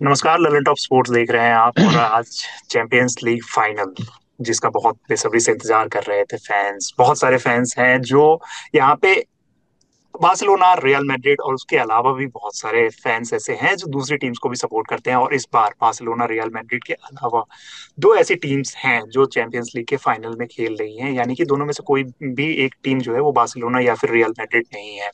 नमस्कार। Lalan top sports देख रहे हैं आप, और आज चैंपियंस लीग फाइनल जिसका बहुत बेसब्री से इंतजार कर रहे थे फैंस। बहुत सारे फैंस हैं जो यहाँ पे बार्सिलोना, रियल मैड्रिड और उसके अलावा भी बहुत सारे फैंस ऐसे हैं जो दूसरी टीम्स को भी सपोर्ट करते हैं। और इस बार बार्सिलोना, रियल मैड्रिड के अलावा दो ऐसी टीम्स हैं जो चैंपियंस लीग के फाइनल में खेल रही हैं, यानी कि दोनों में से कोई भी एक टीम जो है वो बार्सिलोना या फिर रियल मैड्रिड नहीं है।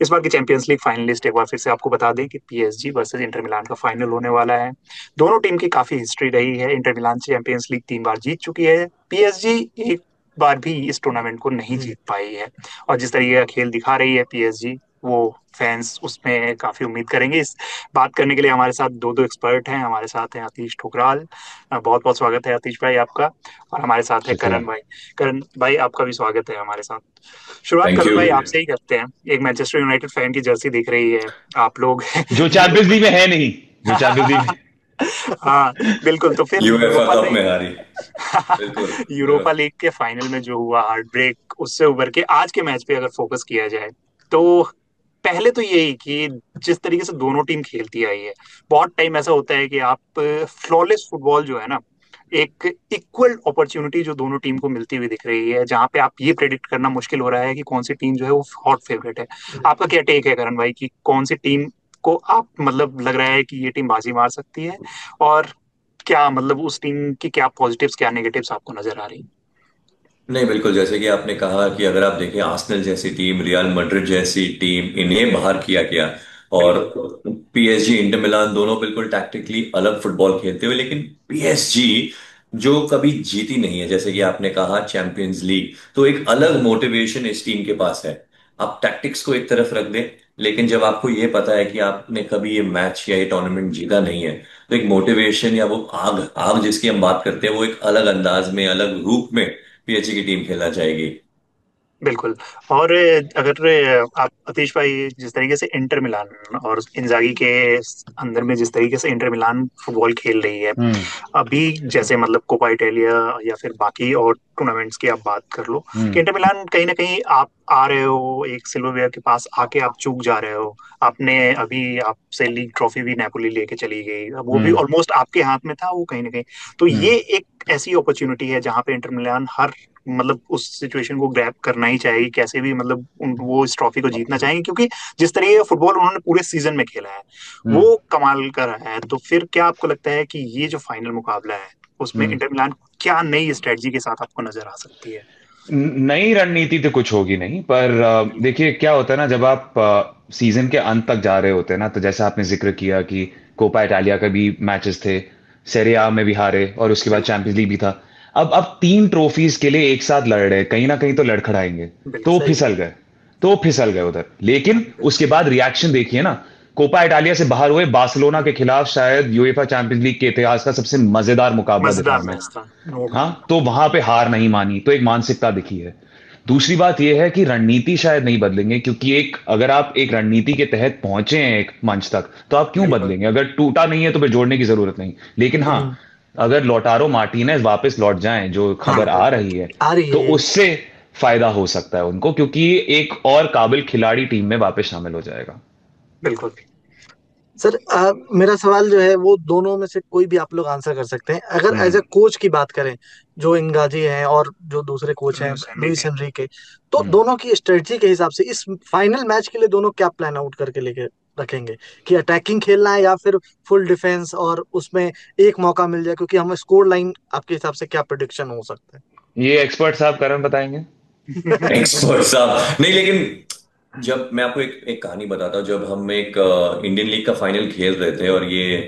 इस बार की चैंपियंस लीग फाइनलिस्ट एक बार फिर से आपको बता दें कि पीएसजी वर्सेस इंटर मिलान का फाइनल होने वाला है। दोनों टीम की काफी हिस्ट्री रही है। इंटर मिलान चैंपियंस लीग 3 बार जीत चुकी है। पीएसजी एक बार भी इस टूर्नामेंट को नहीं जीत पाई है। और जिस तरीके का खेल दिखा रही है पीएसजी, वो फैंस उसमें काफी उम्मीद करेंगे। इस बात करने के लिए हमारे साथ दो दो एक्सपर्ट हैं। हमारे साथ हैं आतिश ठुकराल। बहुत बहुत स्वागत है आतिश भाई आपका। और हमारे साथ है शुक्रिया। करण भाई। करण भाई आपका भी स्वागत है हमारे साथ। शुरुआत थैंक करण यू। भाई आपसे ही करते हैं। एक मैनचेस्टर यूनाइटेड फैन की जर्सी दिख रही है आप लोग जो चैंपियंस लीग में है नहीं, जो चैंपियंस लीग में। हाँ, बिल्कुल। तो फिर यूएफए यूरोपा कप लीग में हारी। बिल्कुल। यूरोपा लीग के फाइनल में जो हुआ हार्ट ब्रेक, उससे उभर के आज के मैच पे अगर फोकस किया जाए तो पहले तो यही कि जिस तरीके से दोनों टीम खेलती आई है, बहुत टाइम ऐसा होता है कि आप फ्लॉलेस फुटबॉल जो है ना, एक इक्वल अपॉर्चुनिटी जो दोनों टीम को मिलती हुई दिख रही है, जहां पे आप ये प्रेडिक्ट करना मुश्किल हो रहा है कि कौन सी टीम जो है वो हॉट फेवरेट है। आपका क्या टेक है करण भाई कि कौन सी टीम को आप मतलब लग रहा है कि ये टीम बाजी मार सकती है, और क्या मतलब उस टीम की क्या पॉजिटिव्स क्या नेगेटिव्स आपको नजर आ रही नहीं, बिल्कुल जैसे कि आपने कहा कि अगर आप देखें आर्सेनल जैसी टीम, रियल मैड्रिड जैसी टीम, इन्हें बाहर किया गया। और बिल्कुल। पीएसजी, इंटर मिलान दोनों बिल्कुल टैक्टिकली अलग फुटबॉल खेलते हुए, लेकिन पीएसजी जो कभी जीती नहीं है, जैसे कि आपने कहा चैंपियंस लीग, तो एक अलग मोटिवेशन इस टीम के पास है। आप टैक्टिक्स को एक तरफ रख दें, लेकिन जब आपको ये पता है कि आपने कभी ये मैच या ये टूर्नामेंट जीता नहीं है, तो एक मोटिवेशन या वो आग आग जिसकी हम बात करते हैं, वो एक अलग अंदाज में, अलग रूप में पीएचई की टीम खेलना चाहेगी। बिल्कुल। और अगर आप अतीश भाई, जिस तरीके से इंटर मिलान और इंजागी के अंदर में जिस तरीके से इंटर मिलान फुटबॉल खेल रही है हम्म। अभी, जैसे मतलब कोपा इटालिया या फिर बाकी और टूर्नामेंट्स की आप बात कर लो, कि हम्म। इंटर मिलान कहीं ना कहीं आप आ रहे हो एक सिल्वरवेयर के पास आके आप चूक जा रहे हो। आपने अभी आपसे लीग ट्रॉफी भी नेपोली लेके चली गई, अब वो भी हम्म। ऑलमोस्ट आपके हाथ में था वो कहीं ना कहीं। तो ये हम्म। एक ऐसी अपॉर्चुनिटी है जहां पे इंटर मिलान हर मतलब उस सिचुएशन को ग्रैब करना ही चाहिए कैसे भी, मतलब वो इस ट्रॉफी को जीतना चाहेंगे, क्योंकि जिस तरीके का फुटबॉल उन्होंने पूरे सीजन में खेला है हम्म। वो कमाल का रहा है। तो फिर क्या आपको लगता है कि ये जो फाइनल मुकाबला है उसमें हम्म। इंटर मिलान क्या नई स्ट्रेटजी के साथ आपको नजर आ सकती है? नई रणनीति तो कुछ होगी नहीं, पर देखिए क्या होता है ना, जब आप सीजन के अंत तक जा रहे होते हैं ना, तो जैसा आपने जिक्र किया कि कोपा इटालिया का भी मैचेस थे, सेrie आ में भी हारे, और उसके बाद बिल्कुल। चैंपियंस लीग भी था। अब तीन ट्रॉफीज के लिए एक साथ लड़ रहे हैं, कहीं ना कहीं तो लड़खड़ाएंगे। बिल्कुल तो सही फिसल बात। गए, तो फिसल गए उधर। लेकिन बिल्कुल। उसके बाद रिएक्शन देखिए ना, कोपा इटालिया से बाहर हुए बार्सिलोना के खिलाफ शायद यूएफा चैंपियंस लीग के इतिहास का सबसे मजेदार मुकाबला दिखा मजेदार हमें। मैच था, नो हाँ, डाउट। तो वहां पे हार नहीं मानी, तो एक मानसिकता दिखी है। दूसरी बात यह है कि रणनीति शायद नहीं बदलेंगे, क्योंकि एक अगर आप एक रणनीति के तहत पहुंचे हैं एक मंच तक, तो आप क्यों बिल्कुल। बदलेंगे? अगर टूटा नहीं है तो फिर जोड़ने की जरूरत नहीं। लेकिन हाँ, हम्म। अगर लोटारो मार्टिनेज वापस लौट जाएं, जो खबर बिल्कुल आ रही है, आ रही तो है। उससे फायदा हो सकता है उनको, क्योंकि एक और काबिल खिलाड़ी टीम में वापस शामिल हो जाएगा। बिल्कुल। सर मेरा सवाल जो है वो दोनों में से कोई भी आप लोग आंसर कर सकते हैं। अगर एज हम्म। ए कोच की बात करें, जो इंगाजी हैं और जो दूसरे कोच हैं लुइस लुइस एनरिके। एनरिके, तो हम्म। दोनों की स्ट्रेटजी के हिसाब से इस फाइनल मैच के लिए दोनों क्या प्लान आउट करके लेके रखेंगे? कि अटैकिंग खेलना है या फिर फुल डिफेंस, और उसमें एक मौका मिल जाए, क्योंकि हमें स्कोर लाइन आपके हिसाब से क्या प्रिडिक्शन हो सकता ये एक्सपर्ट साहब करण बताएंगे। है? एक्सपर्ट साहब नहीं, लेकिन जब मैं आपको एक कहानी बताता हूँ, जब हम एक इंडियन लीग का फाइनल खेल रहे थे, और ये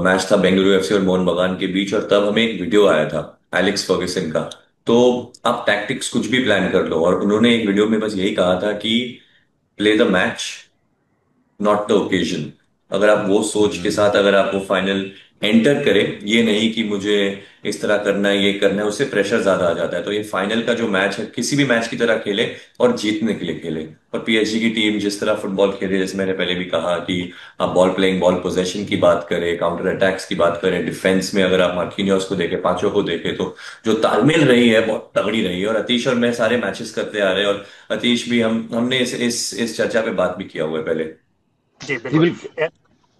मैच था बेंगलुरु एफसी और मोहन बगान के बीच, और तब हमें एक वीडियो आया था एलेक्स फर्ग्यूसन का। तो आप टैक्टिक्स कुछ भी प्लान कर लो, और उन्होंने एक वीडियो में बस यही कहा था कि play the match, not the occasion. अगर आप वो सोच के साथ अगर आप वो फाइनल एंटर करें, ये नहीं कि मुझे इस तरह करना है, ये करना है, उससे प्रेशर ज्यादा आ जाता है। तो ये फाइनल का जो मैच है, किसी भी मैच की तरह खेले, और जीतने के लिए खेले। और पीएसजी की टीम जिस तरह फुटबॉल खेल रही है, जैसे मैंने पहले भी कहा कि आप बॉल प्लेइंग, बॉल पोजेशन की बात करें, काउंटर अटैक्स की बात करें, डिफेंस में अगर आप मार्किनियोस को देखें, पांचों को देखें, तो जो तालमेल रही है बहुत तगड़ी रही है। और अतीश और मैं सारे मैचेस करते आ रहे हैं, और अतीश भी, हमने इस चर्चा पे बात भी किया हुआ है पहले। जी जी बिल्कुल। बिल्कुल।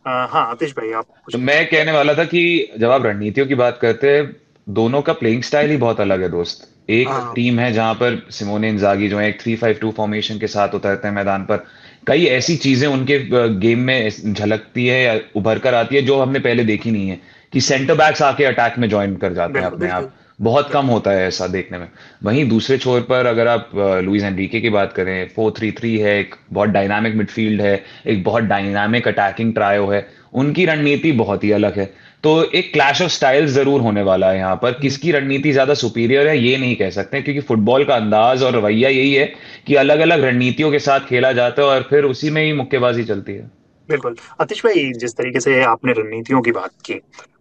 हाँ आतिश भाई, आप तो कुछ मैं कहने वाला था कि जब आप रणनीतियों की बात करते हैं, दोनों का प्लेइंग स्टाइल ही बहुत अलग है दोस्त। एक हाँ टीम है जहां पर सिमोने इंजागी जो है एक 3-5-2 फॉर्मेशन के साथ उतरते हैं मैदान पर। कई ऐसी चीजें उनके गेम में झलकती है या उभर कर आती है जो हमने पहले देखी नहीं है, कि सेंटर बैक्स आके अटैक में ज्वाइन कर जाते हैं बिल्कुल अपने बिल्कुल आप। बहुत कम बिल्कुल होता है ऐसा देखने में। वहीं दूसरे छोर पर अगर आप लुइस एनरिके की बात करें, 4-3-3 है, एक बहुत डायनामिक मिडफील्ड है, एक बहुत डायनामिक अटैकिंग ट्रायो है। उनकी रणनीति बहुत ही अलग है। तो एक क्लैश ऑफ स्टाइल्स जरूर होने वाला है यहाँ पर। हम्म, किसकी रणनीति ज्यादा सुपीरियर है ये नहीं कह सकते, क्योंकि फुटबॉल का अंदाज और रवैया यही है कि अलग अलग रणनीतियों के साथ खेला जाता है और फिर उसी में ही मुक्केबाजी चलती है। बिल्कुल। आतिश भाई, जिस तरीके से आपने रणनीतियों की बात की,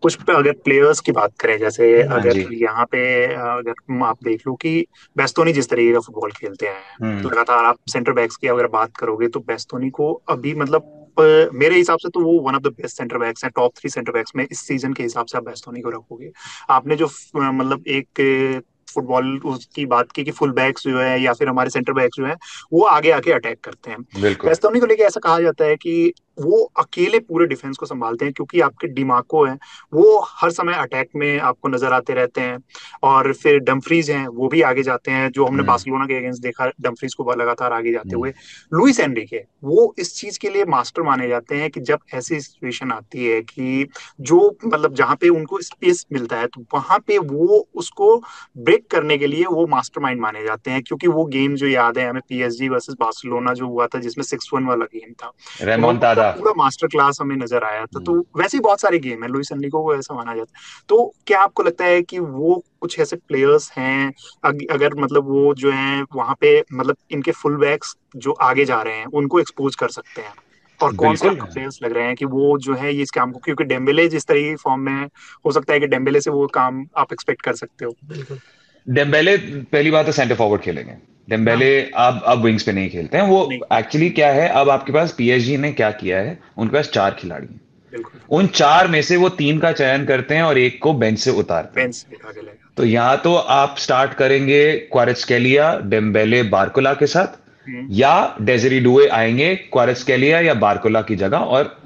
कुछ पे अगर प्लेयर्स की बात करें, जैसे हाँ अगर जी। यहाँ पे अगर आप देख लो कि बेस्तोनी जिस तरीके का फुटबॉल खेलते हैं, हम्म। लगातार आप सेंटर बैक्स की अगर बात करोगे तो बेस्तोनी को अभी मतलब मेरे हिसाब से तो वो one of the best centre backs हैं, टॉप 3 सेंटर बैक्स में इस सीजन के हिसाब से आप बेस्तोनी को रखोगे। आपने जो मतलब एक फुटबॉल उसकी बात की कि फुल बैक्स जो है या फिर हमारे सेंटर बैक्स जो है वो आगे आके अटैक करते हैं। बिल्कुल। बेस्तोनी को लेके ऐसा कहा जाता है कि वो अकेले पूरे डिफेंस को संभालते हैं, क्योंकि आपके डिमाको है वो हर समय अटैक में आपको नजर आते रहते हैं। और फिर डम्फ्रीज हैं, वो भी आगे जाते हैं, जो हमने हम्म। बार्सिलोना के अगेंस्ट देखा डम्फ्रीज को लगातार आगे जाते हम्म। हुए। लुइस एनरिके वो इस चीज के लिए मास्टर माने जाते हैं कि जब ऐसी सिचुएशन आती है कि जो मतलब जहां पे उनको स्पेस मिलता है तो वहां पे वो उसको ब्रेक करने के लिए वो मास्टरमाइंड माने जाते हैं। क्योंकि वो गेम जो याद है हमें, पीएसजी वर्सेस बार्सिलोना जो हुआ था जिसमें 6-1 वाला गेम था, उनका रेमोंटादा। पूरा मास्टर क्लास हमें नजर आया था। तो वैसे ही बहुत सारे गेम है, लुइस एनरिको को ऐसा माना जाता है। तो क्या आपको लगता है कि वो कुछ ऐसे प्लेयर्स हैं, अगर मतलब वो जो है वहां पे मतलब इनके फुल बैक्स जो आगे जा रहे हैं उनको एक्सपोज कर सकते हैं? और कौन से बिल्कुल। आपको प्लेयर्स लग रहे हैं कि वो जो है ये इस काम को, क्योंकि डेम्बेले जिस तरह की फॉर्म में है, हो सकता है कि डेम्बेले से वो काम आप एक्सपेक्ट कर सकते हो। बिल्कुल डेम्बेले पहली बात तो सेंटर फॉरवर्ड खेलेंगे। डेम्बेले हाँ, अब विंग्स पे नहीं खेलते हैं वो। नहीं, एक्चुअली क्या है, अब आपके पास पीएसजी ने क्या किया है, उनके पास 4 खिलाड़ी हैं। बिल्कुल। उन 4 में से वो 3 का चयन करते हैं और एक को बेंच से उतारते हैं। बेंच से दिखा के ले तो जाते यहाँ तो आप स्टार्ट करेंगे क्वारेस्केलिया, डेम्बेले, बारकोला के साथ, हैं। या डेजरी डुए आएंगे क्वारेस्केलिया या बारकोला की जगह, और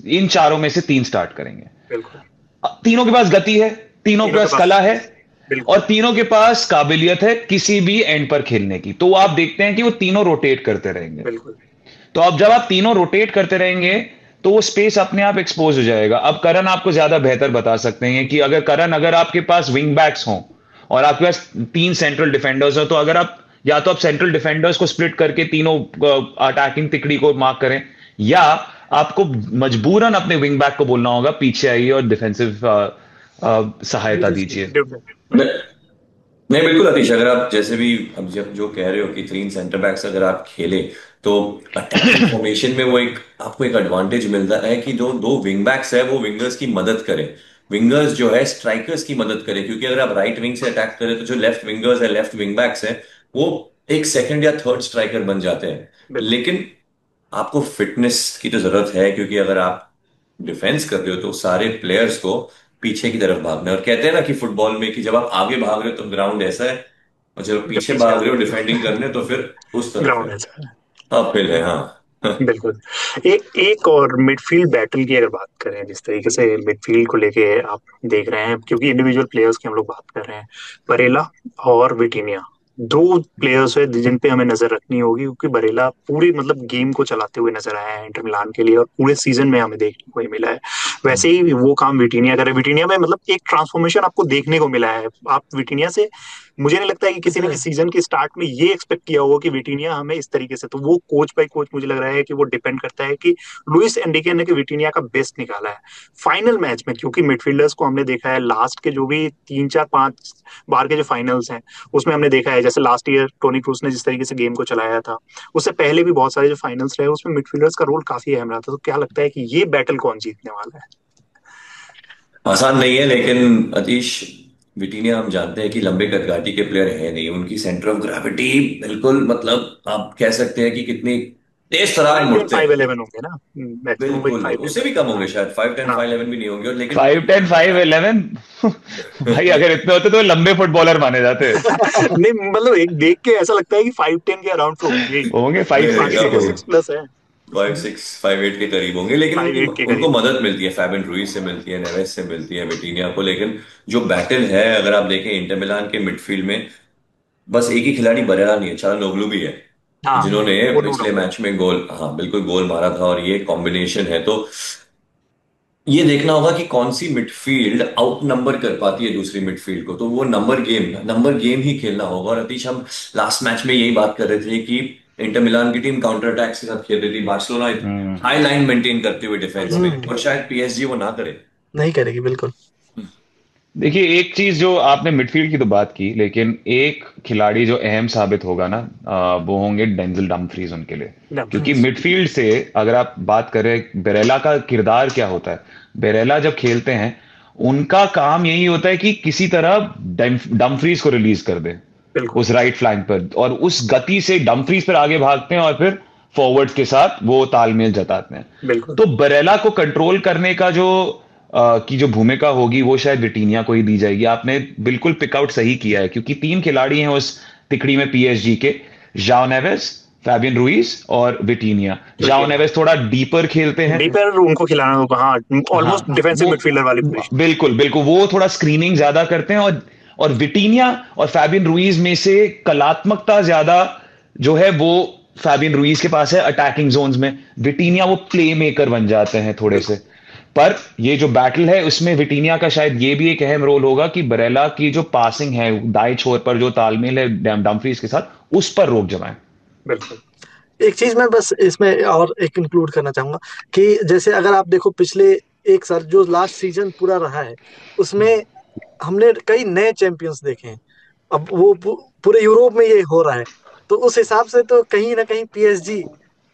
इन चारों में से 3 स्टार्ट करेंगे। बिल्कुल। तीनों के पास गति है, तीनों के तीनों के पास पास कला है, स्किल्स है। और बिल्कुल तीनों के पास काबिलियत है किसी भी एंड पर खेलने की। तो आप देखते हैं कि वो तीनों रोटेट करते रहेंगे। बिल्कुल तो अब जब आप तीनों रोटेट करते रहेंगे तो वो स्पेस अपने आप एक्सपोज हो जाएगा। अब करण आपको ज्यादा बेहतर बता सकते हैं कि अगर आपके पास विंग बैक्स हों और आपके पास 3 सेंट्रल डिफेंडर्स हो, तो अगर आप या तो आप सेंट्रल डिफेंडर्स को स्प्लिट करके तीनों अटैकिंग तिकड़ी को मार्क करें, या आपको मजबूरन अपने विंग बैक को बोलना होगा पीछे आइए और डिफेंसिव सहायता दीजिए। नहीं नहीं, बिल्कुल अतीश, अगर आप जैसे भी अब जब जो कह रहे हो कि 3 सेंटर बैक्स अगर आप खेले तो अटैकिंग फॉर्मेशन में वो एक आपको एक एडवांटेज मिलता है कि जो 2 विंग बैक्स है वो विंगर्स की मदद करें। विंगर्स जो है स्ट्राइकर्स की मदद करें, क्योंकि अगर आप राइट विंग से अटैक करें तो जो लेफ्ट विंगर्स है, लेफ्ट विंग बैक्स है, वो एक सेकंड या थर्ड स्ट्राइकर बन जाते हैं। बिल्कुल लेकिन आपको फिटनेस की तो जरूरत है, क्योंकि अगर आप डिफेंस कर रहे हो तो सारे प्लेयर्स को पीछे की तरफ भागना है। और कहते हैं ना कि फुटबॉल में कि जब आप आगे भाग रहे हो तो ग्राउंड ऐसा है, और जब जब पीछे पीछे भाग आ रहे हो रहे डिफेंडिंग करने तो फिर उस तरफ है। ग्राउंड है। हाँ, फिर है, हाँ। बिल्कुल। एक एक और मिडफील्ड बैटल की अगर बात करें, जिस तरीके से मिडफील्ड को लेके आप देख रहे हैं, क्योंकि इंडिविजुअल प्लेयर्स की हम लोग बात कर रहे हैं, बरेला और विटिनिया, दो प्लेयर्स है जिन पे हमें नजर रखनी होगी, क्योंकि बरेला पूरी मतलब गेम को चलाते हुए नजर आया है इंटर मिलान के लिए और पूरे सीजन में हमें देखने को ही मिला है। वैसे ही वो काम विटिनिया करे, विटिनिया में मतलब एक ट्रांसफॉर्मेशन आपको देखने को मिला है। आप विटिनिया से मुझे नहीं लगता है कि किसी ने किसी सीजन के स्टार्ट में ये एक्सपेक्ट किया होगा कि विटिनिया हमें इस तरीके से, तो वो कोच बाय कोच मुझे लग रहा है कि वो डिपेंड करता है कि लुइस एनरिके ने कि विटिनिया का बेस्ट निकाला है फाइनल मैच में। क्योंकि मिडफील्डर्स को हमने देखा है लास्ट के जो भी 3-4-5 बार के जो फाइनल्स हैं उसमें हमने देखा है, जैसे लास्ट ईयर टोनी क्रूस ने जिस तरीके से गेम को चलाया था, उससे पहले भी बहुत सारे जो फाइनल्स रहे उसमें मिडफील्डर्स का रोल काफी अहम रहा था। तो क्या लगता है कि ये बैटल कौन जीतने वाला है? आसान नहीं है, लेकिन अतीश, विटीनिया हम जानते हैं कि लंबे कदकाठी के प्लेयर है नहीं। उनकी सेंटर ऑफ ग्रेविटी बिल्कुल, मतलब आप कह सकते हैं कि कितनी तेज तरार 5'10", मुड़ते हैं। 5'11" होंगे ना, मैक्सिमम वही बिल्कुल, 5'10" उससे भी कम हाँ होंगे शायद, 5'10", हाँ। 5'11" भी नहीं होंगे, और लेकिन 5'10", 5'11"। भाई अगर इतने होते तो लंबे फुटबॉलर माने जाते। नहीं मतलब एक देख के ऐसा लगता है कि 5'10" के अराउंड तो होंगे ही, होंगे क्योंकि 5'6 बाकी के तो नहीं, करीब। 6+ है। 5'6", 5'8" के करीब होंगे, लेकिन 5'8" के उनको करीब। मदद मिलती है, फैबियन रुइज से मिलती है, नेवेस से मिलती है, विटीनिया को। लेकिन जो बैटल है, अगर आप देखें इंटर मिलान के मिडफील्ड में, बस एक ही खिलाड़ी बरेरा नहीं है, चालानोग्लू भी है, हाँ, जिन्होंने वो नो पिछले डाउट। मैच में गोल, हाँ बिल्कुल गोल मारा था। और ये कॉम्बिनेशन है, तो ये देखना होगा कि कौन सी मिडफील्ड आउट नंबर कर पाती है दूसरी मिडफील्ड को। तो वो नंबर गेम ही खेलना होगा। और अतीश, हम लास्ट मैच में यही बात कर रहे थे कि इंटर मिलान की टीम काउंटर अटैक के साथ खेल रही थी, बार्सिलोना हम्म। हाई लाइन मेंटेन करते हुए डिफेंस में, हम्म, और शायद पीएसजी वो ना करे। नहीं करेगी बिल्कुल। देखिए, एक चीज जो आपने मिडफील्ड की तो बात की, लेकिन एक खिलाड़ी जो अहम साबित होगा ना, वो होंगे डेंजल डमफ्रीज उनके लिए। क्योंकि डम्फ्रीज। मिडफील्ड से अगर आप बात करें, बेरेला का किरदार क्या होता है, बेरेला जब खेलते हैं उनका काम यही होता है कि किसी तरह डमफ्रीज को रिलीज कर दे बिल्कुल उस राइट फ्लैंक पर, और उस गति से डमफ्रीज पर आगे भागते हैं और फिर फॉरवर्ड्स के साथ वो तालमेल जताते हैं। बिल्कुल। तो बरेला को कंट्रोल करने का की जो भूमिका होगी वो शायद विटीनिया को ही दी जाएगी। आपने बिल्कुल पिकआउट सही किया है, क्योंकि 3 खिलाड़ी हैं उस तिकड़ी में पीएसजी के, जाओ नेवेस, फैबियन रुइस और विटीनिया। जाओ विटीनिया नेवेस थोड़ा डीपर खेलते हैं। डीपर उनको खिलाना होगा, हाँ, हाँ, ऑलमोस्ट डिफेंसिव वो मिडफील्डर वाली पोजीशन। बिल्कुल बिल्कुल वो थोड़ा स्क्रीनिंग ज्यादा करते हैं, और विटीनिया और फैबियन रुइज में से कलात्मकता ज्यादा जो है वो फैबियन रुइज के पास है अटैकिंग जोन्स में। विटीनिया वो प्ले मेकर बन जाते हैं थोड़े से। बिल्कुल पर ये जो बैटल है उसमें विटीनिया का शायद ये भी एक अहम रोल होगा कि बरेला की जो पासिंग है, दाएं छोर पर जो तालमेल है डमफ्रीज के साथ, उस पर रोक जमाए। बिल्कुल। एक चीज मैं बस इसमें और एक इंक्लूड करना चाहूंगा कि जैसे अगर आप देखो पिछले एक साल जो लास्ट सीजन पूरा रहा है उसमें हमने कई नए चैंपियंस देखे हैं। अब वो पूरे यूरोप में ये हो रहा है, तो उस हिसाब से तो कहीं ना कहीं पीएसजी,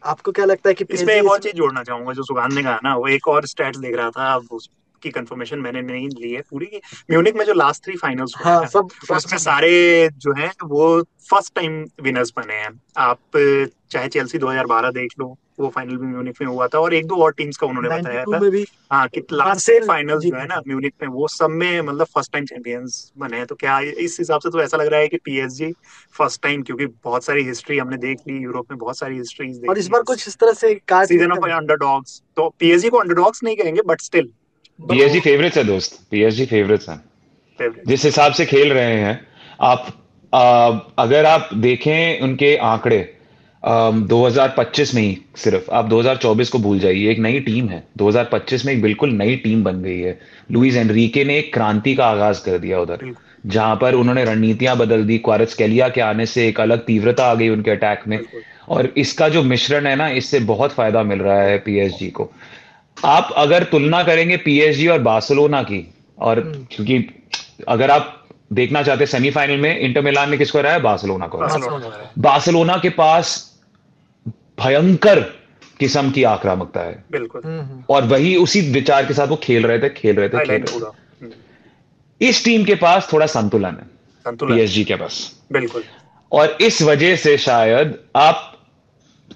आपको क्या लगता है कि इसमें पीएसजी एक और इसमें? चीज जोड़ना चाहूंगा, जो सुगान ने कहा ना, वो एक और स्टैट्स देख रहा था, अब उसकी कंफर्मेशन मैंने नहीं ली है पूरी, कि म्यूनिक में जो लास्ट 3 फाइनल्स हुए हाँ, हैं सब फर्स्ट उसमें टाइम। सारे जो हैं वो फर्स्ट टाइम विनर्स बने हैं। आप चाहे चेल्सी 2012 देख लो, वो फाइनल भी म्यूनिक में हुआ था, और एक दो और टीम्स का उन्होंने बताया 92 था। में भी हाँ, कि लास्ट 3 मार्सेल फाइनल्स जो है जीता ना था। म्यूनिक में, वो सब में मतलब फर्स्ट टाइम चैंपियंस बने हैं। तो क्या इस हिसाब से तो ऐसा लग रहा है कि पीएसजी फर्स्ट टाइम, क्योंकि बहुत सारी हिस्ट्री हमने देख ली, यूरोप में बहुत सारी हिस्ट्रीज और देख इस ली, बार कुछ इस तरह से कार्ड सीजन में ऑफ अंडरडॉग्स, तो पीएसजी को अंडरडॉग्स नहीं कहेंगे बट स्टिल बट पीएसजी वो फेवरेट्स है दोस्त, पीएसजी फेवरेट्स हैं फेवरेट्स जिस है। हिसाब से खेल रहे हैं। आप अगर आप देखें उनके आंकड़े, 2025 में ही, सिर्फ आप 2024 को भूल जाइए, एक नई टीम है 2025 में, एक बिल्कुल नई टीम बन गई है। लुइस एनरिके ने एक क्रांति का आगाज कर दिया उधर, बिल्कुल जहां पर उन्होंने रणनीतियां बदल दी। क्वारात्स्केलिया के आने से एक अलग तीव्रता आ गई उनके अटैक में, बिल्कुल। और इसका जो मिश्रण है ना, इससे बहुत फायदा मिल रहा है पीएसजी को। आप अगर तुलना करेंगे पीएसजी और बार्सिलोना की, और क्योंकि अगर आप देखना चाहते हैं सेमीफाइनल में इंटर मिलान ने किसको हराया, बार्सिलोना को हराया। बार्सिलोना बार्सिलोना को हराया। बार्सिलोना के पास भयंकर किस्म की आक्रामकता है, बिल्कुल। और वही उसी विचार के साथ वो खेल रहे थे, खेल रहे थे, खेल हाईलाइन रहे पूरा। थे। इस टीम के पास थोड़ा संतुलन है, संतुलन। पीएसजी के पास। बिल्कुल और इस वजह से शायद आप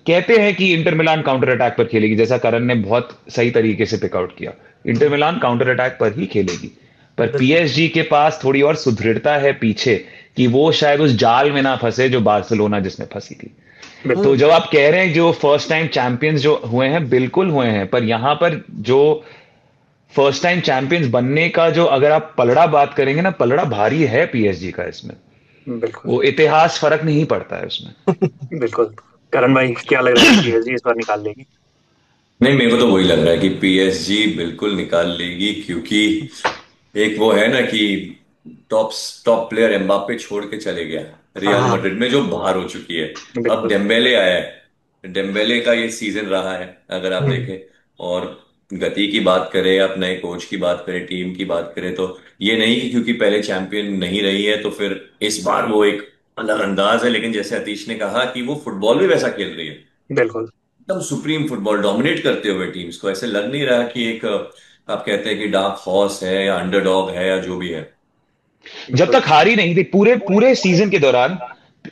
कहते हैं कि इंटर मिलान काउंटर अटैक पर खेलेगी, जैसा करण ने बहुत सही तरीके से पिकआउट किया। इंटर मिलान काउंटर अटैक पर ही खेलेगी, पर बिल्कुल। पीएसजी के पास थोड़ी और सुदृढ़ता है पीछे, कि वो शायद उस जाल में ना फंसे जो बार्सिलोना जिसमें फंसी थी। तो बिल्कुल। जब आप कह रहे हैं जो फर्स्ट टाइम चैंपियंस जो हुए हैं, बिल्कुल हुए हैं, पर यहां पर जो फर्स्ट टाइम चैंपियंस बनने का जो अगर आप पलड़ा बात करेंगे ना, पलड़ा भारी है पीएसजी का इसमें। बिल्कुल। वो इतिहास फर्क नहीं पड़ता है उसमें। बिल्कुल। करण भाई, क्या लग रहा है, पीएसजी इस बार निकाल लेगी? नहीं, मेरे को तो वही लग रहा है कि पीएसजी बिल्कुल निकाल लेगी, क्योंकि एक वो है ना कि टॉप टॉप प्लेयर एम्बाप्पे छोड़ के चले गया रियल हाँ। मैड्रिड में, जो बाहर हो चुकी है। अब बिल्कुल। डेम्बेले आया है, डेम्बेले का ये सीजन रहा है अगर आप हम्म। देखें। और गति की बात करें, आप नए कोच की बात करें, टीम की बात करें, तो ये नहीं कि क्योंकि पहले चैंपियन नहीं रही है तो फिर इस बार वो एक अलग अंदाज है। लेकिन जैसे अतीश ने कहा कि वो फुटबॉल भी वैसा खेल रही है, बिल्कुल। एकदम सुप्रीम फुटबॉल डोमिनेट करते हुए टीम्स को। ऐसे लग नहीं रहा कि एक आप कहते हैं कि डार्क हॉर्स है या अंडरडॉग है या जो भी है। जब बिल्कुल। तक हारी नहीं थी पूरे पूरे सीजन के दौरान,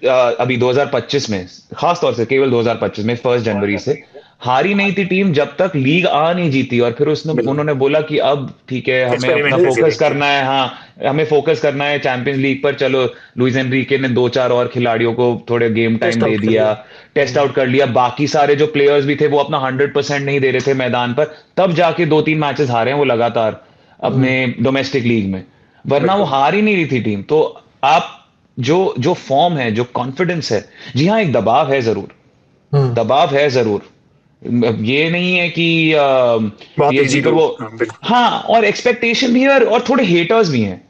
अभी 2025 में, खास तौर से केवल 2025 में 1 जनवरी से हारी नहीं थी टीम, जब तक लीग आ नहीं जीती। और फिर उसने बिल्कुल। उन्होंने बोला कि अब ठीक है, हमें अपना एक्सपेरिमेंट करके फोकस देखते हैं। करना है, हाँ, हमें फोकस करना है चैंपियंस लीग पर, चलो लुइस एनरिके ने 2-4 और खिलाड़ियों को थोड़े गेम टाइम टेस्ट दे आउट कर दिया, लिया। टेस्ट आउट कर लिया, बाकी सारे जो प्लेयर्स भी थे वो अपना 100% नहीं दे रहे थे मैदान पर, तब जाके 2-3 मैचेस हारे हैं वो लगातार अपने डोमेस्टिक लीग में, वरना वो बिल्कुल हार ही नहीं रही थी टीम। तो आप जो जो फॉर्म है, जो कॉन्फिडेंस है, जी हाँ एक दबाव है जरूर, दबाव है जरूर, ये नहीं है कि बहुत पीएसजी इजी पर टू, वो, हाँ बिल्कुल। हाँ और एक्सपेक्टेशन भी है, और थोड़े हेटर्स भी हैं,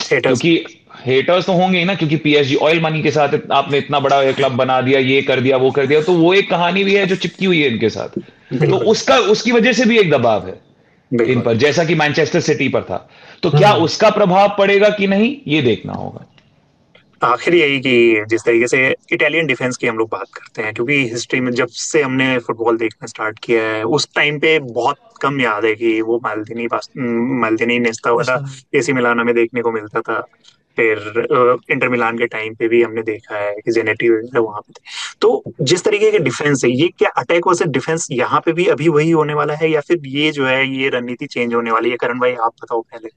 हेटर्स क्योंकि हेटर्स तो होंगे ही ना, क्योंकि पीएसजी ऑयल मनी के साथ आपने इतना बड़ा क्लब बना दिया, ये कर दिया वो कर दिया, तो वो एक कहानी भी है जो चिपकी हुई है इनके साथ, तो बिल्कुल उसका उसकी वजह से भी एक दबाव है इन बिल्कुल। पर, जैसा कि मैनचेस्टर सिटी पर था। तो क्या उसका प्रभाव पड़ेगा कि नहीं, ये देखना होगा। आखिर यही कि जिस तरीके से इटालियन डिफेंस की हम लोग बात करते हैं, क्योंकि हिस्ट्री में जब से हमने फुटबॉल देखना स्टार्ट किया है उस टाइम पे बहुत कम याद है कि वो माल्दिनी नेस्ता वाला एसी मिलान में देखने को मिलता था। फिर इंटर मिलान के टाइम पे भी हमने देखा है कि जेनेटी वगैरह वहां पे थे। तो जिस तरीके के डिफेंस है, ये क्या अटैक वर्सेस डिफेंस यहाँ पे भी अभी वही होने वाला है, या फिर ये जो है ये रणनीति चेंज होने वाली है? करण भाई आप बताओ पहले,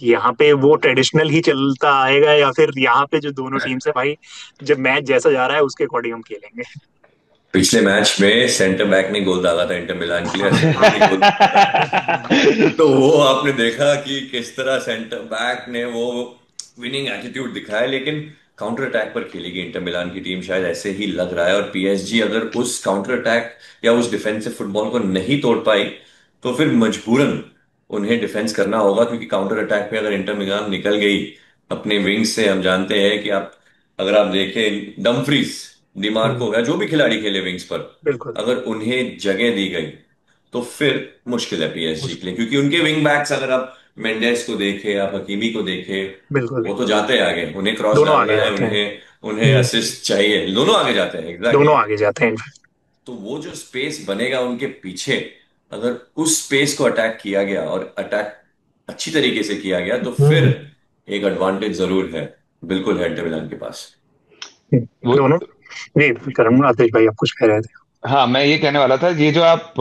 यहाँ पे वो ट्रेडिशनल ही चलता आएगा या फिर यहाँ पे जो दोनों टीम से भाई जब मैच जैसा जा रहा है उसके अकॉर्डिंग हम खेलेंगे? पिछले मैच में सेंटर बैक ने गोल दागा था इंटर मिलान के लिए, असेंसियो ने गोल दागा था। तो वो आपने देखा कि किस तरह सेंटर बैक ने वो विनिंग एटीट्यूड दिखाया, लेकिन काउंटर अटैक पर खेलेगी इंटर मिलान की टीम, शायद ऐसे ही लग रहा है। और पीएसजी अगर उस काउंटर अटैक या उस डिफेंसिव फुटबॉल को नहीं तोड़ पाई तो फिर मजबूरन उन्हें डिफेंस करना होगा, क्योंकि काउंटर अटैक पे अगर इंटर मिलान निकल गई अपने विंग से, हम जानते हैं कि आप अगर आप देखें डमफ्रीज, डिमार्को या जो भी खिलाड़ी खेले विंग्स पर, बिल्कुल अगर उन्हें जगह दी गई तो फिर मुश्किल है पीएसजी के मुश्किल। लिए, क्योंकि उनके विंग बैक्स अगर आप मेंडेस को देखें, आप हकीमी को देखें, बिल्कुल। वो तो जाते हैं आगे, उन्हें क्रॉस दोनों डालना आगे है, जाते हैं। उन्हें उन्हें असिस्ट चाहिए, दोनों आगे जाते हैं दोनों एग्जैक्टली। आगे जाते हैं। तो वो जो स्पेस बनेगा उनके पीछे, अगर उस स्पेस को अटैक किया गया और अटैक अच्छी तरीके से किया गया तो फिर एक एडवांटेज जरूर है, बिल्कुल है इंटर मिलान के पास। वो दोनों। जी करण, आतिश भाई आप कुछ कह रहे थे? हाँ मैं ये कहने वाला था, ये जो आप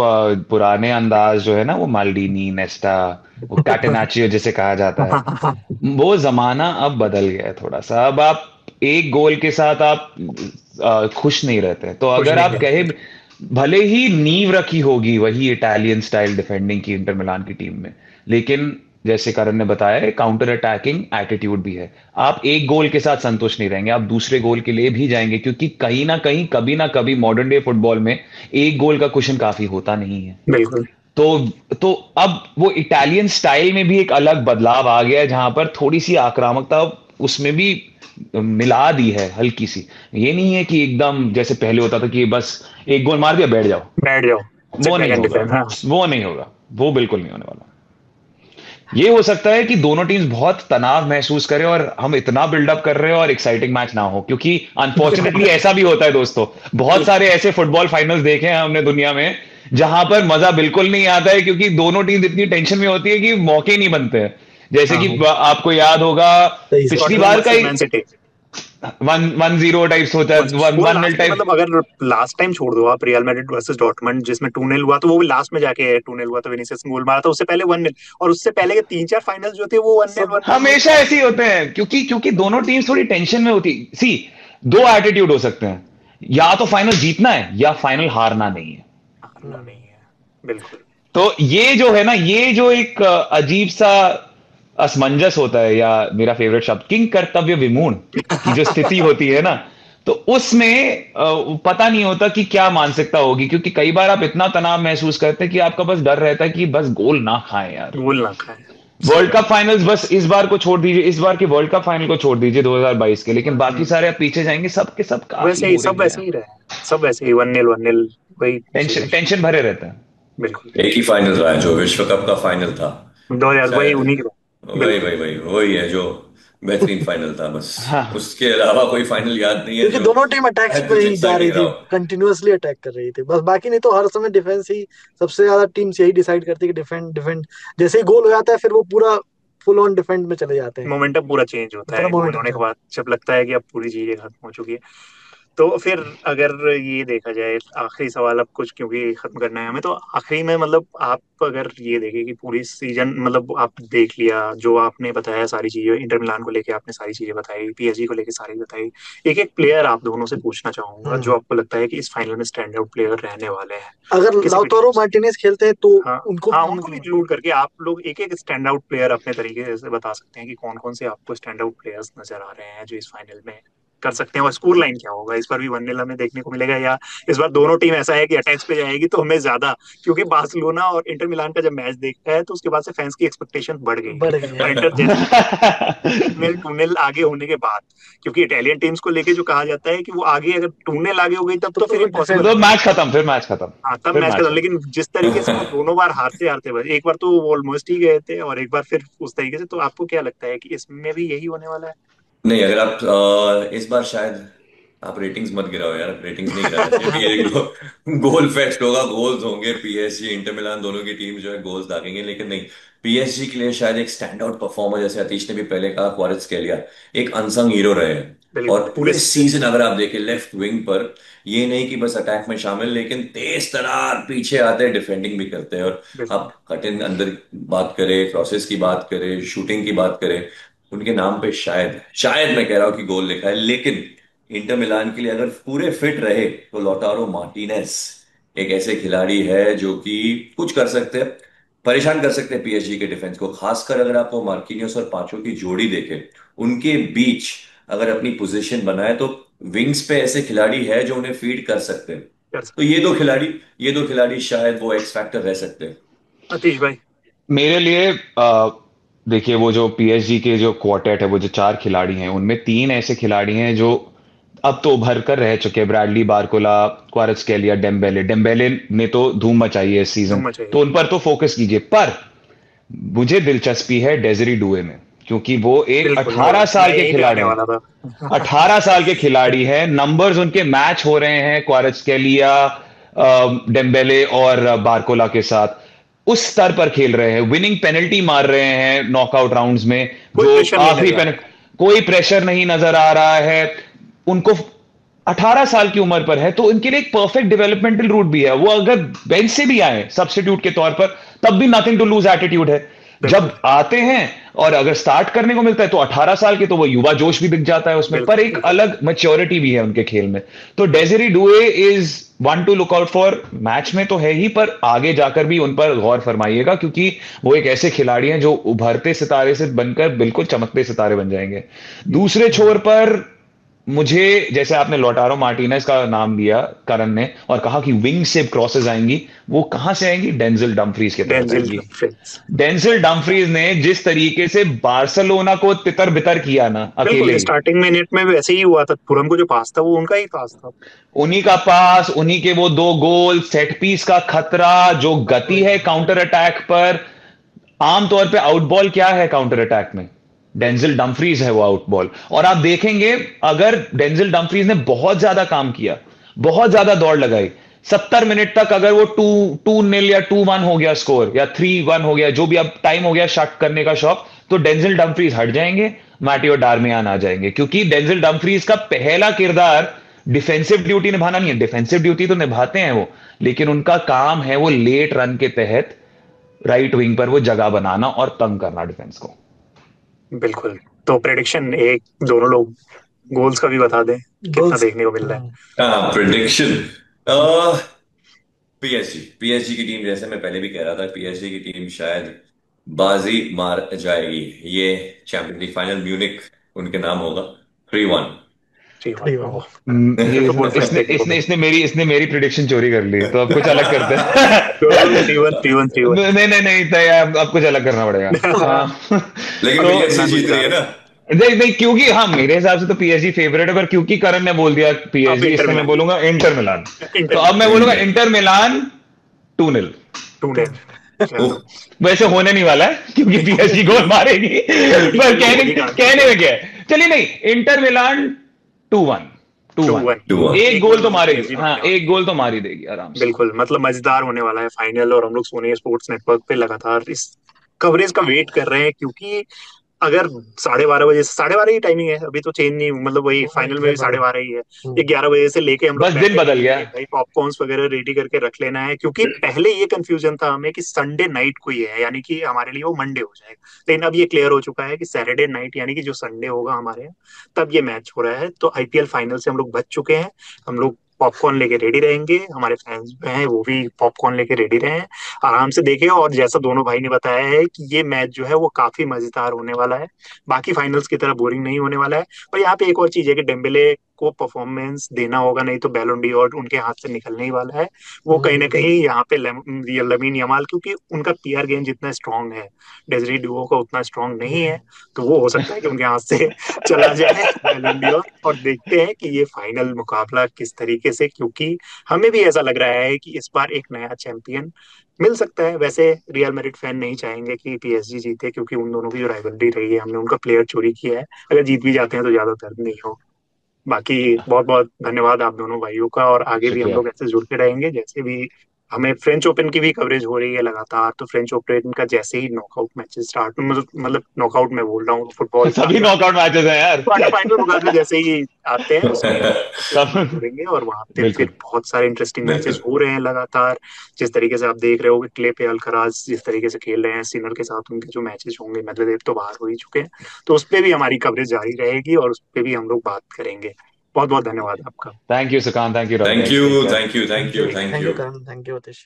पुराने अंदाज जो है ना, वो माल्डीनी, नेस्टा, वो कैटेनाचियो जिसे कहा जाता है, वो जमाना अब बदल गया है थोड़ा सा। अब आप एक गोल के साथ आप खुश नहीं रहते, तो कुछ अगर नहीं आप कहे, कहते। भले ही नींव रखी होगी वही इटालियन स्टाइल डिफेंडिंग की इंटर मिलान की टीम में, लेकिन जैसे करण ने बताया काउंटर अटैकिंग एटीट्यूड भी है। आप एक गोल के साथ संतुष्ट नहीं रहेंगे, आप दूसरे गोल के लिए भी जाएंगे, क्योंकि कहीं ना कहीं कभी ना कभी मॉडर्न डे फुटबॉल में एक गोल का कुशन काफी होता नहीं है। बिल्कुल तो तो अब वो इटालियन स्टाइल में भी एक अलग बदलाव आ गया है, जहां पर थोड़ी सी आक्रामकता उसमें भी मिला दी है हल्की सी। ये नहीं है कि एकदम जैसे पहले होता था कि बस एक गोल मार दिया बैठ जाओ, बैठ जाओ, सिट वो बैक नहीं एंड होगा, डिफेंड। हाँ वो नहीं होगा, वो बिल्कुल नहीं होने वाला। ये हो सकता है कि दोनों टीम्स बहुत तनाव महसूस करें और हम इतना बिल्डअप कर रहे हो और एक्साइटिंग मैच ना हो, क्योंकि अनफॉर्चुनेटली ऐसा भी होता है दोस्तों, बहुत सारे ऐसे फुटबॉल फाइनल्स देखे हैं हमने दुनिया में जहां पर मजा बिल्कुल नहीं आता है, क्योंकि दोनों टीम इतनी टेंशन में होती है कि मौके ही नहीं बनते हैं। जैसे हाँ। कि आपको याद होगा सही से। पिछली टॉटनहम बार का वर्सेस ही मैन सिटी। 1-1-0 टाइप्स होता है, वन वो 1-0 लास्ट टाइम, टाइप। मतलब अगर लास्ट टाइम छोड़ दो आप, रियल मैड्रिड वर्सेस डॉर्टमंड जिसमें 2-0 हुआ, तो वो भी लास्ट में जाके 2-0 हुआ, तो विनीसियस ने गोल मारा था। उससे पहले 1-0, और उससे पहले के 3-4 फाइनल्स जो थे वो 1-0 सब 1-0 हमेशा 1-0। ऐसे ही होते हैं, क्योंकि क्योंकि दोनों टीम्स थोड़ी टेंशन में होती। सी, दो एटीट्यूड हो सकते हैं, या तो फाइनल जीतना है या फाइनल हारना नहीं है। हारना नहीं है। बिल्कुल तो ये जो है ना, ये जो एक अजीब सा असमंजस होता है, या मेरा फेवरेट शब्द किंग कर्तव्य विमूढ़ की जो स्थिति होती है ना, तो उसमें पता नहीं होता कि क्या मानसिकता होगी, क्योंकि कई बार आप इतना तनाव महसूस करते हैं कि आपका बस डर रहता है कि बस गोल ना खाएं यार। गोल ना खाए। सही वर्ल्ड कप बात। फाइनल्स बस इस बार को छोड़ दीजिए, इस बार के वर्ल्ड कप फाइनल को छोड़ दीजिए 2022 के, लेकिन बाकी सारे आप पीछे जाएंगे, सब के सब काफी वैसे ही सब बोरिंग है, वैसे ही रहे, सब वैसे ही 1-0 1-0 वही टेंशन चीजें। टेंशन भरे रहते हैं। बिल्कुल। एक ही फाइनल रहा है जो विश्व कप का फाइनल था 2000 वही शायद, उन्हीं के। वही बिल्कुल वही वही वही है जो बेहतरीन फाइनल था बस। हाँ उसके अलावा कोई फाइनल याद नहीं है क्योंकि जो दोनों टीम अटैक्स शायद पे कुछ ही जा रही एक्साइटिंग रहा थी, हो। कंटिन्यूअसली अटैक कर रही थी बस, बाकी नहीं तो हर समय डिफेंस ही। सबसे ज्यादा टीम्स यही डिसाइड करती है कि डिफेंड डिफेंड, जैसे ही गोल हो जाता है फिर वो पूरा फुल ऑन डिफेंड में चले जाते हैं। मोमेंटम पूरा चेंज होता पूरा है गोल मोमेंटम होने के चेंज। बाद, जब लगता है कि अब पूरी चीजें खत्म हो चुकी है। तो फिर अगर ये देखा जाए, आखिरी सवाल अब कुछ, क्योंकि खत्म करना है हमें, तो आखिरी में मतलब आप अगर ये देखें कि पूरी सीजन मतलब आप देख लिया जो आपने बताया सारी चीजें, इंटर मिलान को लेके आपने सारी चीजें बताई, पीएसजी को लेके सारी बताई, एक एक प्लेयर आप दोनों से पूछना चाहूंगा जो आपको लगता है कि इस फाइनल में स्टैंड आउट प्लेयर रहने वाले हैं अगर किसी भी टीम लाउतारो से। मार्टिनेज खेलते हैं तो हाँ, उनको हाँ, भी हम उनको भी इंक्लूड करके आप लोग एक एक स्टैंड आउट प्लेयर अपने तरीके से बता सकते हैं कि कौन कौन से आपको स्टैंड आउट प्लेयर्स नजर आ रहे हैं जो इस फाइनल में कर सकते हैं, और स्कोर लाइन क्या होगा इस बार भी 1-0 हमें देखने को मिलेगा, या इस बार दोनों टीम ऐसा है कि अटैक्स पे जाएगी तो हमें ज्यादा, क्योंकि बार्सिलोना और इंटर मिलान का जब मैच देखा है तो उसके बाद से फैंस की एक्सपेक्टेशन बढ़ गई है, बढ़ गई और है। इंटर जैसे 2-0 आगे होने के बाद, क्योंकि इटालियन टीम्स को लेके जो कहा जाता है कि वो आगे अगर 2-0 आगे हो गई तब तो फिर तो इम्पॉसिबल डिफेंस तो है। मैच खत्म, फिर मैच खत्म, हाँ, तब फिर मैच मैच खत्म, खत्म। लेकिन जिस तरीके से वो दोनों बार हारते हारते बस, एक बार तो वो ऑलमोस्ट ही गए थे और एक बार फिर उस तरीके से, तो आपको क्या लगता है कि इसमें भी यही होने वाला है? नहीं, अगर आप इस बार शायद आप रेटिंग्स मत गिराओ यार, रेटिंग्स नहीं गिराना चाहिए। ये गोल फेस्ट होगा, गोल्स होंगे, पीएसजी इंटर मिलान दोनों की टीम जो है गोल्स दागेंगे, लेकिन नहीं, पीएसजी के लिए शायद एक स्टैंड आउट परफॉर्मर, जैसे अतीश ने भी पहले कहा, क्वारात्स्केलिया एक अनसंग हीरो रहे हैं। और बिल्कुल पूरे पूरे सीजन अगर आप देखें लेफ्ट विंग पर, ये नहीं कि बस अटैक में शामिल, लेकिन तेज तरार पीछे आते हैं, डिफेंडिंग भी करते हैं। और बिल्कुल आप कठिन अंदर बात करें, क्रॉसेस की बात करें, शूटिंग की बात करें, उनके नाम पे शायद शायद मैं कह रहा हूं कि गोल लिखा है। लेकिन इंटर मिलान के लिए अगर पूरे फिट रहे तो लौटारो मार्टिनेज एक ऐसे खिलाड़ी है जो कि कुछ कर सकते हैं, परेशान कर सकते हैं पीएसजी के डिफेंस को। खासकर अगर आप वो मार्किनियोस और पांचों की जोड़ी देखें, उनके बीच अगर अपनी पोजीशन बनाए तो विंग्स पे ऐसे खिलाड़ी है जो उन्हें फीड कर सकते हैं। कर तो सकते ये दो खिलाड़ी शायद वो एक्स फैक्टर रह सकते हैं। हैं। आतिश भाई। मेरे लिए देखिए, वो जो पीएसजी के जो क्वार्टेट है, वो जो चार खिलाड़ी हैं, उनमें तीन ऐसे खिलाड़ी हैं जो अब तो उभर कर रह चुके हैं। Bradley Barcola, Kvaratskhelia, Dembele. Dembele ने तो धूम मचाई है इस सीजन, होना चाहिए। तो उन पर तो फोकस कीजिए। पर मुझे दिलचस्पी है डेजरी डुए में, क्योंकि वो एक बिल्कुल, मैं 18 साल मैं के यहीं पे खिलाड़ी आने हैं। वाला था। 18 साल के खिलाड़ी हैं, नंबर्स उनके मैच हो रहे हैं क्वारात्स्केलिया, डेम्बेले और बारकोला के साथ। उस स्तर पर खेल रहे हैं, विनिंग पेनल्टी मार रहे हैं नॉकआउट राउंड्स में, कोई जो प्रेशर नहीं आखिरी नजर आ पेन, रहा है। कोई प्रेशर नहीं नजर आ रहा है उनको। 18 साल की उम्र पर है, तो इनके लिए एक परफेक्ट डेवलपमेंटल रूट भी है। वो अगर बेंच से भी आए सब्स्टिट्यूट के तौर पर, तब भी नथिंग टू लूज एटीट्यूड है। बिल्कुल, जब आते हैं और अगर स्टार्ट करने को मिलता है तो 18 साल के, तो वो युवा जोश भी दिख जाता है उसमें, पर बिल्कुल, एक बिल्कुल। अलग मैच्योरिटी भी है उनके खेल में। तो Desire Doue is one to look out for. Match में तो है ही, पर आगे जाकर भी उन पर गौर फरमाइएगा, क्योंकि वो एक ऐसे खिलाड़ी हैं जो उभरते सितारे से बनकर बिल्कुल चमकते सितारे बन जाएंगे। दूसरे छोर पर मुझे, जैसे आपने लोटारो मार्टिनेज का नाम लिया करण ने, और कहा कि विंग से क्रॉसेस आएंगी, वो कहां से आएंगी? डेंजिल डम्फ्रीज के तहत डेंजिल आएंगी। डमफ्रीज। डेंजिल डम्फ्रीज ने जिस तरीके से बार्सिलोना को तितर बितर किया ना अकेले बिल्कुल, ही, स्टार्टिंग मिनट में भी वैसे ही हुआ था, तुरंत को जो पास था वो उनका ही पास था। उन्हीं का पास, उन्हीं के वो दो गोल, सेट पीस का खतरा, जो गति है काउंटर अटैक पर। आमतौर पे आउटबॉल क्या है काउंटर अटैक में? डेंजिल डम्फ्रीज है वो आउटबॉल। और आप देखेंगे, अगर डेंजिल डम्फ्रीज ने बहुत ज्यादा काम किया, बहुत ज्यादा दौड़ लगाई, 70 मिनट तक अगर वो 2-2-0 या 2-1 हो गया स्कोर, या 3-1 हो गया, जो भी अब टाइम हो गया शॉट करने का शौक, तो डेंजिल डम्फ्रीज हट जाएंगे, माटियो डार्मियान आ जाएंगे। क्योंकि डेंजिल डम्फ्रीज का पहला किरदार डिफेंसिव ड्यूटी निभाना नहीं है। डिफेंसिव ड्यूटी तो निभाते हैं वो, लेकिन उनका काम है वो लेट रन के तहत राइट विंग पर वो जगह बनाना और तंग करना डिफेंस को। बिल्कुल। तो प्रेडिक्शन एक, दोनों लोग गोल्स का भी बता दें, कितना गोल्स। देखने को मिल रहा है? हाँ, प्रिडिक्शन। पीएसजी पीएसजी की टीम, जैसे मैं पहले भी कह रहा था, पीएसजी की टीम शायद बाजी मार जाएगी। ये चैंपियंस लीग फाइनल म्यूनिक उनके नाम होगा। 3-1। 3-1। 3-1। ये तो बोल इसने देखने को इसने मिल इसने मेरी प्रिडिक्शन चोरी कर ली, तो अब कुछ अलग करते हैं। रहा है। 3-1, 3-1, 3-1। नहीं नहीं नहीं, तो अब कुछ अलग करना पड़ेगा। हाँ। लेकिन तो पीएसजी जीत रही है ना। नहीं नहीं, क्योंकि हाँ, मेरे हिसाब से तो पीएसजी फेवरेट है, पर क्योंकि करण ने बोल दिया आप पीएसजी, इंटर इसलिए मैं मिलान। बोलूंगा इंटर मिलान। तो इंटर। अब मैं बोलूंगा इंटर मिलान 2-0। 2-0। ओह, चलो। वैसे होने नहीं वाला है, क्योंकि पीएसजी गोल मारेगी, पर होगी कहाँ? कहने में क्या है। चलिए, नहीं, इंटर मिलान 2-1। 2-1। 2-1। 2-1। एक एक गोल गोल तो तो मारेगी, पीएसजी हाँ, मारने वाली एक गोल तो मार ही देगी आराम है। से। बिल्कुल, मतलब मजेदार होने वाला है फाइनल, और हम लोग सोनी स्पोर्ट्स नेटवर्क पे लगातार इस कवरेज का वेट कर रहे हैं, क्योंकि अगर 12:30 बजे से 12:30 ही टाइमिंग है अभी तो चेंज नहीं, मतलब वही फाइनल में भी 12:30 ही है। ये 11 बजे से लेके हम लोग बस दिन पहले बदल गया। रहेंगे भाई, पॉपकॉर्न्स वगैरह रेडी करके रख लेना है, क्योंकि पहले ये कंफ्यूजन था हमें कि संडे नाइट को ही है, यानी कि हमारे लिए वो मंडे हो जाएगा, लेकिन अब ये क्लियर हो चुका है कि सैटरडे नाइट यानी कि जो संडे होगा हमारे यहाँ, तब ये मैच हो रहा है। तो आईपीएल फाइनल से हम लोग बच चुके हैं। हम लोग पॉपकॉर्न लेके रेडी रहेंगे, हमारे फैंस हैं वो भी पॉपकॉर्न लेके रेडी रहे, आराम से देखें। और जैसा दोनों भाई ने बताया है कि ये मैच जो है वो काफी मजेदार होने वाला है, बाकी फाइनल्स की तरह बोरिंग नहीं होने वाला है। और यहाँ पे एक और चीज है कि डेम्बेले को परफॉर्मेंस देना होगा, नहीं तो बैलोन डी'ओर उनके हाथ से निकलने ही वाला है। वो कहीं ना कहीं यहाँ पे लमीन यमाल, क्योंकि उनका पीआर गेम जितना स्ट्रांग है डेजरी डुओ का उतना स्ट्रांग नहीं है, तो वो हो सकता है कि उनके हाथ से चला जाए बैलोन डी'ओर। और देखते हैं कि ये फाइनल मुकाबला किस तरीके से, क्योंकि हमें भी ऐसा लग रहा है कि इस बार एक नया चैंपियन मिल सकता है। वैसे रियल मैड्रिड फैन नहीं चाहेंगे कि पीएसजी जीते, क्योंकि उन दोनों की जो राइवलरी रही है, हमने उनका प्लेयर चोरी किया है, अगर जीत भी जाते हैं तो ज्यादा दर्द नहीं हो। बाकी बहुत बहुत धन्यवाद आप दोनों भाइयों का, और आगे भी हम शुक्रिया। लोग ऐसे जुड़ते रहेंगे। जैसे भी हमें फ्रेंच ओपन की भी कवरेज हो रही है लगातार, तो फ्रेंच ओपन का जैसे ही नॉकआउट मैचेस स्टार्ट, मतलब नॉकआउट में बोल रहा हूँ, फुटबॉल का सभी नॉकआउट मैचेस हैं यार। क्वार्टर फाइनल मुकाबले जैसे ही आते हैं उसमें आपसे सब। जरूर जुड़ेंगे, और वहां पे फिर बिल्कुल। बहुत सारे इंटरेस्टिंग मैचेस बिल्कुल। हो रहे हैं लगातार। जिस तरीके से आप देख रहे हो कि क्ले पे अल्कराज जिस तरीके से खेल रहे हैं, सिनर के साथ उनके जो मैचेस होंगे, मेदवेदेव तो बाहर हो ही चुके हैं, तो उस पे भी हमारी कवरेज जारी रहेगी और उस पे भी हम लोग बात करेंगे। बहुत बहुत धन्यवाद आपका। Thank you Sukant, thank you thank Raviteja, take you, care. Thank you, thank thank you, you, thank thank you you. Karan, thank you Atish.